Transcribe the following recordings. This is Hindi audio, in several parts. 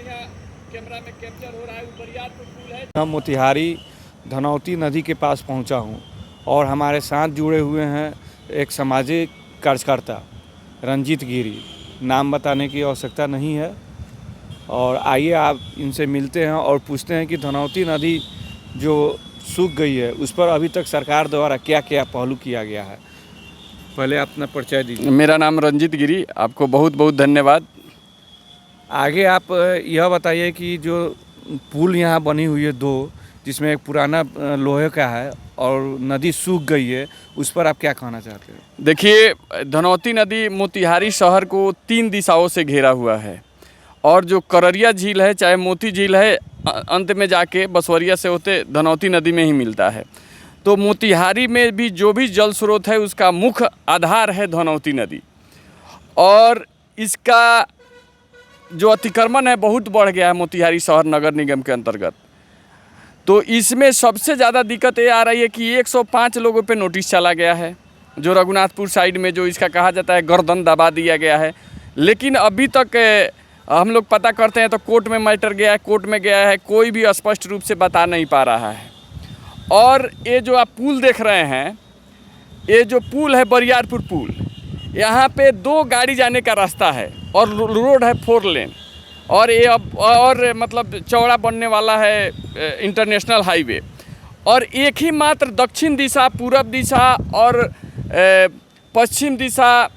तस्वीरें कैमरा में कैप्चर हो रहा है। बरियारपुर पुल है। मैं मोतिहारी धनौती नदी के पास पहुंचा हूं और हमारे साथ जुड़े हुए हैं एक सामाजिक कार्यकर्ता रंजीत गिरी। नाम बताने की आवश्यकता नहीं है और आइए आप इनसे मिलते हैं और पूछते हैं कि धनौती नदी जो सूख गई है उस पर अभी तक सरकार द्वारा क्या क्या पहलू किया गया है। पहले अपना परिचय दीजिए। मेरा नाम रंजीत गिरी, आपको बहुत बहुत धन्यवाद। आगे आप यह बताइए कि जो पुल यहाँ बनी हुई है दो, जिसमें एक पुराना लोहे का है और नदी सूख गई है, उस पर आप क्या कहना चाहते हैं? देखिए, धनौती नदी मोतिहारी शहर को 3 दिशाओं से घेरा हुआ है और जो कररिया झील है चाहे मोती झील है, अंत में जाके बसवरिया से होते धनौती नदी में ही मिलता है। तो मोतिहारी में भी जो भी जल स्रोत है उसका मुख्य आधार है धनौती नदी और इसका जो अतिक्रमण है बहुत बढ़ गया है मोतिहारी शहर नगर निगम के अंतर्गत। तो इसमें सबसे ज़्यादा दिक्कत ये आ रही है कि 105 लोगों पे नोटिस चला गया है, जो रघुनाथपुर साइड में जो इसका कहा जाता है गर्दन दबा दिया गया है। लेकिन अभी तक हम लोग पता करते हैं तो कोर्ट में मैटर गया है, कोर्ट में गया है, कोई भी स्पष्ट रूप से बता नहीं पा रहा है। और ये जो आप पुल देख रहे हैं, ये जो पुल है बरियारपुर पुल, यहाँ पे 2 गाड़ी जाने का रास्ता है और रोड है 4 लेन और ये अब और मतलब चौड़ा बनने वाला है इंटरनेशनल हाईवे। और एक ही मात्र दक्षिण दिशा, पूरब दिशा और पश्चिम दिशा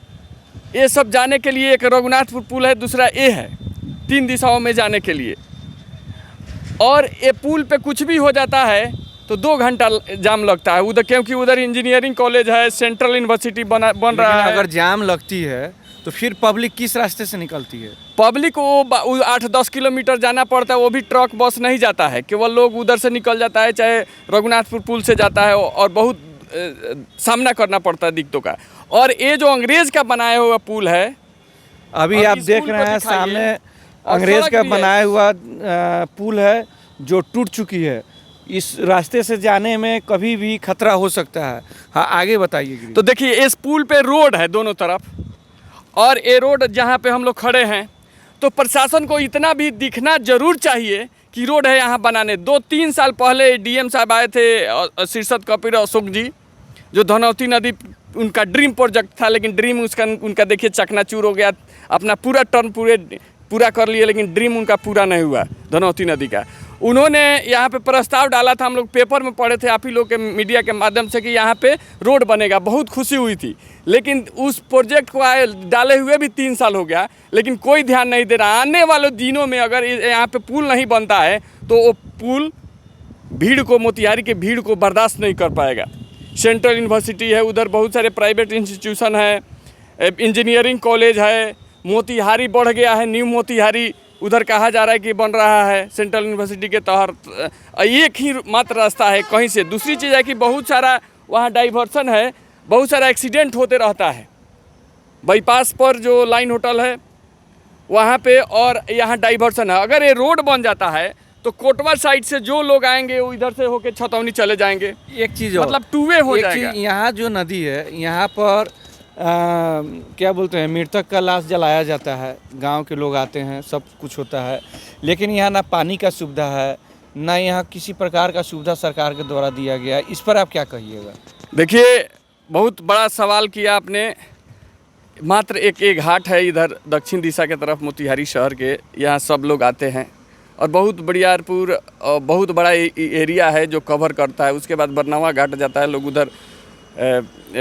ये सब जाने के लिए एक रघुनाथपुर पुल है, दूसरा ये है, 3 दिशाओं में जाने के लिए। और ये पुल पे कुछ भी हो जाता है तो 2 घंटा जाम लगता है उधर, क्योंकि उधर इंजीनियरिंग कॉलेज है, सेंट्रल यूनिवर्सिटी बन रहा है। अगर जाम लगती है तो फिर पब्लिक किस रास्ते से निकलती है? पब्लिक वो 8-10 किलोमीटर जाना पड़ता है, वो भी ट्रक बस नहीं जाता है, केवल लोग उधर से निकल जाता है, चाहे रघुनाथपुर पुल से जाता है और बहुत सामना करना पड़ता है दिक्कतों का। और ये जो अंग्रेज़ का बनाया हुआ पुल है, अभी आप देख रहे हैं सामने अंग्रेज़ का बनाया हुआ पुल है जो टूट चुकी है। इस रास्ते से जाने में कभी भी खतरा हो सकता है। हाँ, आगे बताइए। तो देखिए, इस पुल पे रोड है दोनों तरफ और ये रोड जहाँ पे हम लोग खड़े हैं, तो प्रशासन को इतना भी दिखना जरूर चाहिए कि रोड है यहाँ बनाने। 2-3 साल पहले डीएम साहब आए थे, शीर्षद कपिल अशोक जी, जो धनौती नदी उनका ड्रीम प्रोजेक्ट था, लेकिन ड्रीम उनका देखिए चकनाचूर हो गया। अपना पूरा टर्म पूरा कर लिए, लेकिन ड्रीम उनका पूरा नहीं हुआ धनौती नदी का। उन्होंने यहाँ पे प्रस्ताव डाला था, हम लोग पेपर में पढ़े थे आप ही लोग के मीडिया के माध्यम से, कि यहाँ पे रोड बनेगा। बहुत खुशी हुई थी, लेकिन उस प्रोजेक्ट को डाले हुए भी 3 साल हो गया, लेकिन कोई ध्यान नहीं दे रहा। आने वाले दिनों में अगर यहाँ पे पुल नहीं बनता है तो वो पुल भीड़ को, मोतिहारी के भीड़ को बर्दाश्त नहीं कर पाएगा। सेंट्रल यूनिवर्सिटी है, उधर बहुत सारे प्राइवेट इंस्टीट्यूशन है, इंजीनियरिंग कॉलेज है, मोतिहारी बढ़ गया है, न्यू मोतिहारी उधर कहा जा रहा है कि बन रहा है सेंट्रल यूनिवर्सिटी के तहत। एक ही मात्र रास्ता है कहीं से। दूसरी चीज़ है कि बहुत सारा वहाँ डाइवर्सन है, बहुत सारा एक्सीडेंट होते रहता है। बाईपास पर जो लाइन होटल है वहाँ पे, और यहाँ डाइवर्सन है। अगर ये रोड बन जाता है तो कोटवा साइड से जो लोग आएंगे वो इधर से होके छतौनी चले जाएंगे। एक चीज़ मतलब 2 वे हो जाएगा। यहाँ जो नदी है, यहाँ पर क्या बोलते हैं, मृतक का लाश जलाया जाता है, गांव के लोग आते हैं, सब कुछ होता है, लेकिन यहाँ ना पानी का सुविधा है, ना यहाँ किसी प्रकार का सुविधा सरकार के द्वारा दिया गया है। इस पर आप क्या कहिएगा? देखिए, बहुत बड़ा सवाल किया आपने। मात्र एक घाट है इधर दक्षिण दिशा के तरफ मोतिहारी शहर के, यहाँ सब लोग आते हैं और बहुत बरियारपुर बहुत बड़ा एरिया है जो कवर करता है। उसके बाद बरनवा घाट जाता है, लोग उधर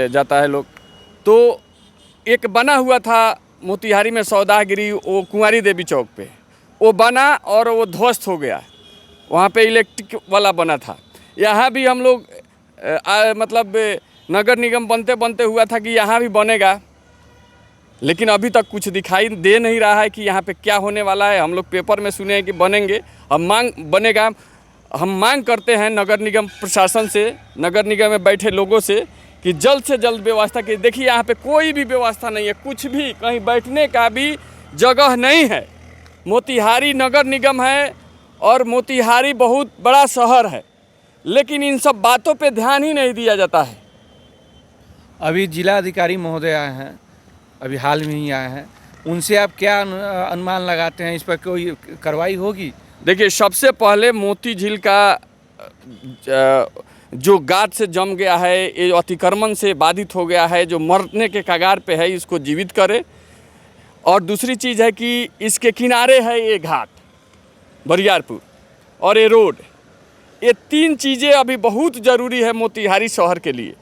जाता है लोग। तो एक बना हुआ था मोतिहारी में सौदागिरी, वो कुंवारी देवी चौक पे, वो बना और वो ध्वस्त हो गया। वहाँ पे इलेक्ट्रिक वाला बना था। यहाँ भी हम लोग मतलब नगर निगम बनते बनते हुआ था कि यहाँ भी बनेगा, लेकिन अभी तक कुछ दिखाई दे नहीं रहा है कि यहाँ पे क्या होने वाला है। हम लोग पेपर में सुने हैं कि बनेंगे, हम मांग करते हैं नगर निगम प्रशासन से, नगर निगम में बैठे लोगों से, कि जल्द से जल्द व्यवस्था की। देखिए, यहाँ पे कोई भी व्यवस्था नहीं है, कुछ भी, कहीं बैठने का भी जगह नहीं है। मोतिहारी नगर निगम है और मोतिहारी बहुत बड़ा शहर है, लेकिन इन सब बातों पे ध्यान ही नहीं दिया जाता है। अभी जिला अधिकारी महोदय आए हैं, अभी हाल में ही आए हैं, उनसे आप क्या अनुमान लगाते हैं, इस पर कोई कार्रवाई होगी? देखिए, सबसे पहले मोती झील का जो गाद से जम गया है, ये अतिक्रमण से बाधित हो गया है, जो मरने के कगार पे है, इसको जीवित करे। और दूसरी चीज़ है कि इसके किनारे है ये घाट बरियारपुर और ये रोड, ये तीन चीज़ें अभी बहुत ज़रूरी है मोतिहारी शहर के लिए।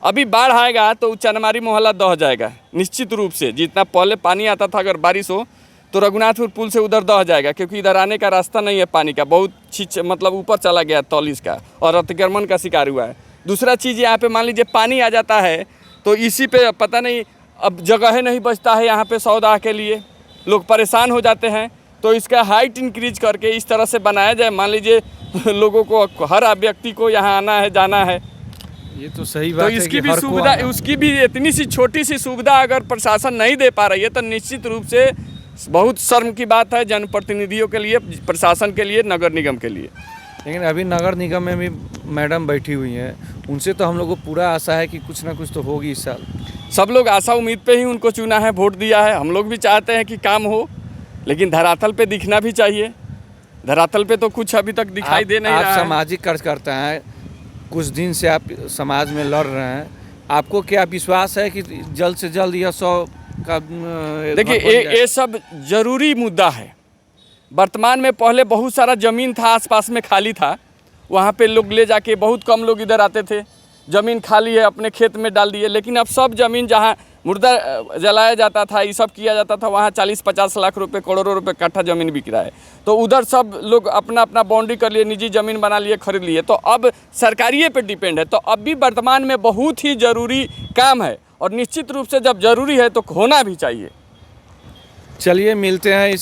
अभी बाढ़ आएगा तो चनमारी मोहल्ला दह जाएगा निश्चित रूप से। जितना पहले पानी आता था, अगर बारिश हो तो रघुनाथपुर पुल से उधर दह जाएगा, क्योंकि इधर आने का रास्ता नहीं है पानी का, बहुत मतलब ऊपर चला गया तौलीस का और अतिक्रमण का शिकार हुआ है। दूसरा चीज़, यहाँ पे मान लीजिए पानी आ जाता है तो इसी पे पता नहीं अब जगह नहीं बचता है यहाँ पे सौदा के लिए, लोग परेशान हो जाते हैं। तो इसका हाइट इंक्रीज करके इस तरह से बनाया जाए, मान लीजिए लोगों को, हर व्यक्ति को यहाँ आना है जाना है। ये तो सही बात तो है इसकी कि भी हर को सुविधा, आना। उसकी भी इतनी सी छोटी सी सुविधा अगर प्रशासन नहीं दे पा रही है तो निश्चित रूप से बहुत शर्म की बात है जनप्रतिनिधियों के लिए, प्रशासन के लिए, नगर निगम के लिए। लेकिन अभी नगर निगम में भी मैडम बैठी हुई हैं, उनसे तो हम लोग को पूरा आशा है कि कुछ ना कुछ तो होगी इस साल। सब लोग आशा उम्मीद पे ही उनको चुना है, वोट दिया है। हम लोग भी चाहते हैं कि काम हो, लेकिन धरातल पे दिखना भी चाहिए। धरातल पे तो कुछ अभी तक दिखाई दे नहीं रहा है। आप सामाजिक कार्यकर्ता हैं, कुछ दिन से आप समाज में लड़ रहे हैं, आपको क्या विश्वास है कि जल्द से जल्द यह 100 का देखिए, ये सब जरूरी मुद्दा है। वर्तमान में पहले बहुत सारा ज़मीन था आसपास में खाली था, वहाँ पे लोग ले जाके, बहुत कम लोग इधर आते थे, ज़मीन खाली है अपने खेत में डाल दिए। लेकिन अब सब ज़मीन जहाँ मुर्दा जलाया जाता था, ये सब किया जाता था, वहाँ 40-50 लाख रुपए, करोड़ों रुपए कट्ठा ज़मीन बिक रहा है। तो उधर सब लोग अपना अपना बाउंड्री कर लिए, निजी ज़मीन बना लिए, खरीद लिए। तो अब सरकारिये पे डिपेंड है। तो अब भी वर्तमान में बहुत ही ज़रूरी काम है और निश्चित रूप से जब ज़रूरी है तो होना भी चाहिए। चलिए मिलते हैं इस